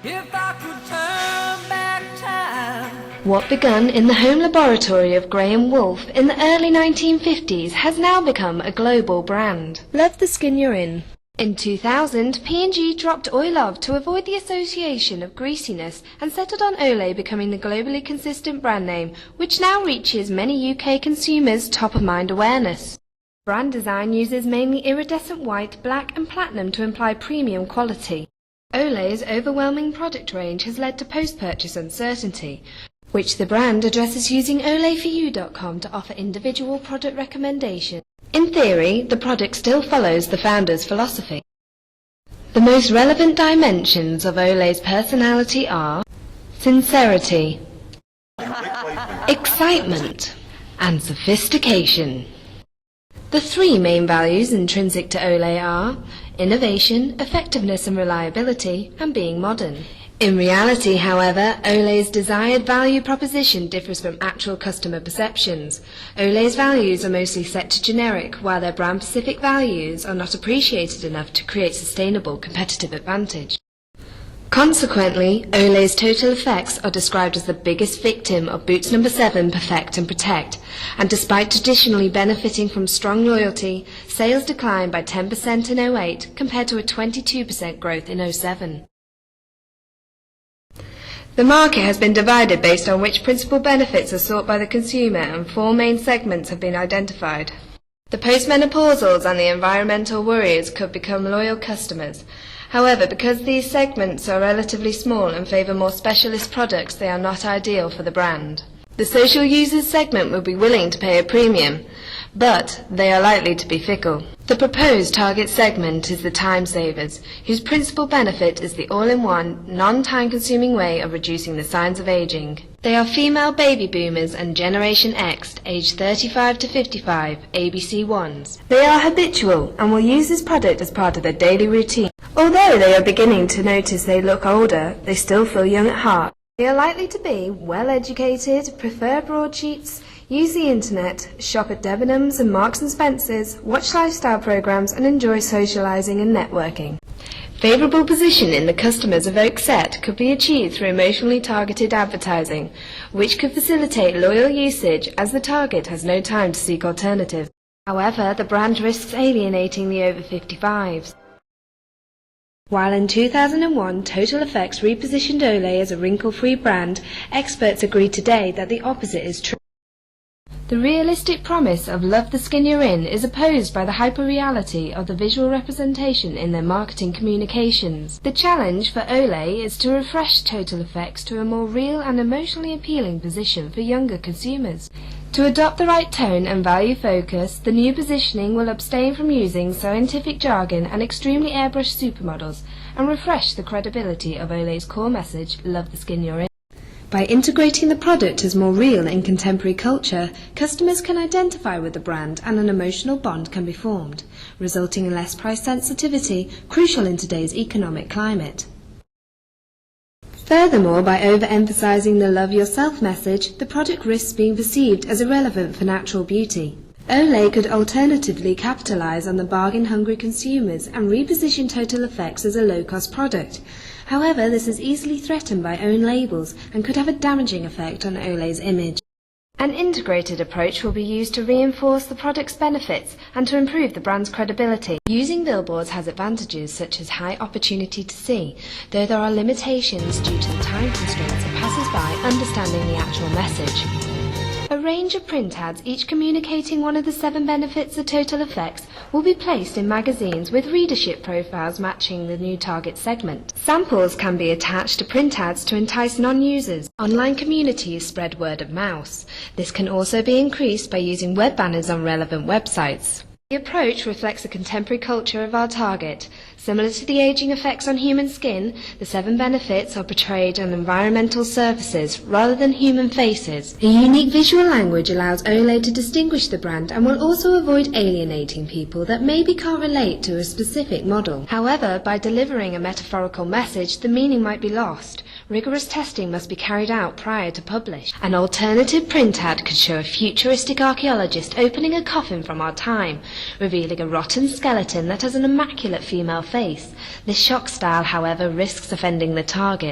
If I could turn back time. What begun in the home laboratory of Graham Wolfe in the early 1950s has now become a global brand. Love the skin you're in. In 2000, P&G dropped Olay to avoid the association of greasiness and settled on Olay becoming the globally consistent brand name, which now reaches many UK consumers' top-of-mind awareness. Brand design uses mainly iridescent white, black and platinum to imply premium quality. Olay's overwhelming product range has led to post-purchase uncertainty, which the brand addresses using OlayForYou.com to offer individual product recommendations. In theory, the product still follows the founder's philosophy. The most relevant dimensions of Olay's personality are sincerity, excitement, and sophistication. The three main values intrinsic to Olay are innovation, effectiveness and reliability, and being modern. In reality, however, Olay's desired value proposition differs from actual customer perceptions. Olay's values are mostly set to generic, while their brand-specific values are not appreciated enough to create sustainable competitive advantage. Consequently, Olay's total effects are described as the biggest victim of Boots No. 7 Perfect and Protect, and despite traditionally benefiting from strong loyalty, sales declined by 10% in 08 compared to a 22% growth in 07. The market has been divided based on which principal benefits are sought by the consumer, and four main segments have been identified. The postmenopausals and the environmental worriers could become loyal customers. However, because these segments are relatively small and favour more specialist products, they are not ideal for the brand. The social users segment will be willing to pay a premium, but they are likely to be fickle. The proposed target segment is the time savers, whose principal benefit is the all-in-one, non-time-consuming way of reducing the signs of aging. They are female baby boomers and Generation X, aged 35 to 55, ABC1s. They are habitual and will use this product as part of their daily routine. Although they are beginning to notice they look older, they still feel young at heart. They are likely to be well-educated, prefer broadsheets, use the internet, shop at Debenhams and Marks and Spencers, watch lifestyle programs and enjoy socializing and networking. Favorable position in the customer's evoked set could be achieved through emotionally targeted advertising, which could facilitate loyal usage as the target has no time to seek alternatives. However, the brand risks alienating the over 55s. While in 2001 Total Effects repositioned Olay as a wrinkle-free brand, experts agree today that the opposite is true. The realistic promise of love the skin you're in is opposed by the hyper-reality of the visual representation in their marketing communications. The challenge for Olay is to refresh Total Effects to a more real and emotionally appealing position for younger consumers. To adopt the right tone and value focus, the new positioning will abstain from using scientific jargon and extremely airbrushed supermodels, and refresh the credibility of Olay's core message, love the skin you're in. By integrating the product as more real in contemporary culture, customers can identify with the brand and an emotional bond can be formed, resulting in less price sensitivity, crucial in today's economic climate. Furthermore, by overemphasizing the love yourself message, the product risks being perceived as irrelevant for natural beauty. Olay could alternatively capitalize on the bargain-hungry consumers and reposition Total Effects as a low-cost product. However, this is easily threatened by own labels and could have a damaging effect on Olay's image. An integrated approach will be used to reinforce the product's benefits and to improve the brand's credibility. Using billboards has advantages such as high opportunity to see, though there are limitations due to the time constraints of passers-by understanding the actual message. A range of print ads, each communicating one of the 7 benefits of Total Effects, will be placed in magazines with readership profiles matching the new target segment. Samples can be attached to print ads to entice non-users. Online communities spread word of mouth. This can also be increased by using web banners on relevant websites. The approach reflects the contemporary culture of our target. Similar to the aging effects on human skin, the 7 benefits are portrayed on environmental surfaces rather than human faces. A unique visual language allows Olay to distinguish the brand and will also avoid alienating people that maybe can't relate to a specific model. However, by delivering a metaphorical message, the meaning might be lost. Rigorous testing must be carried out prior to publish. An alternative print ad could show a futuristic archaeologist opening a coffin from our time, revealing a rotten skeleton that has an immaculate female face. This shock style, however, risks offending the target.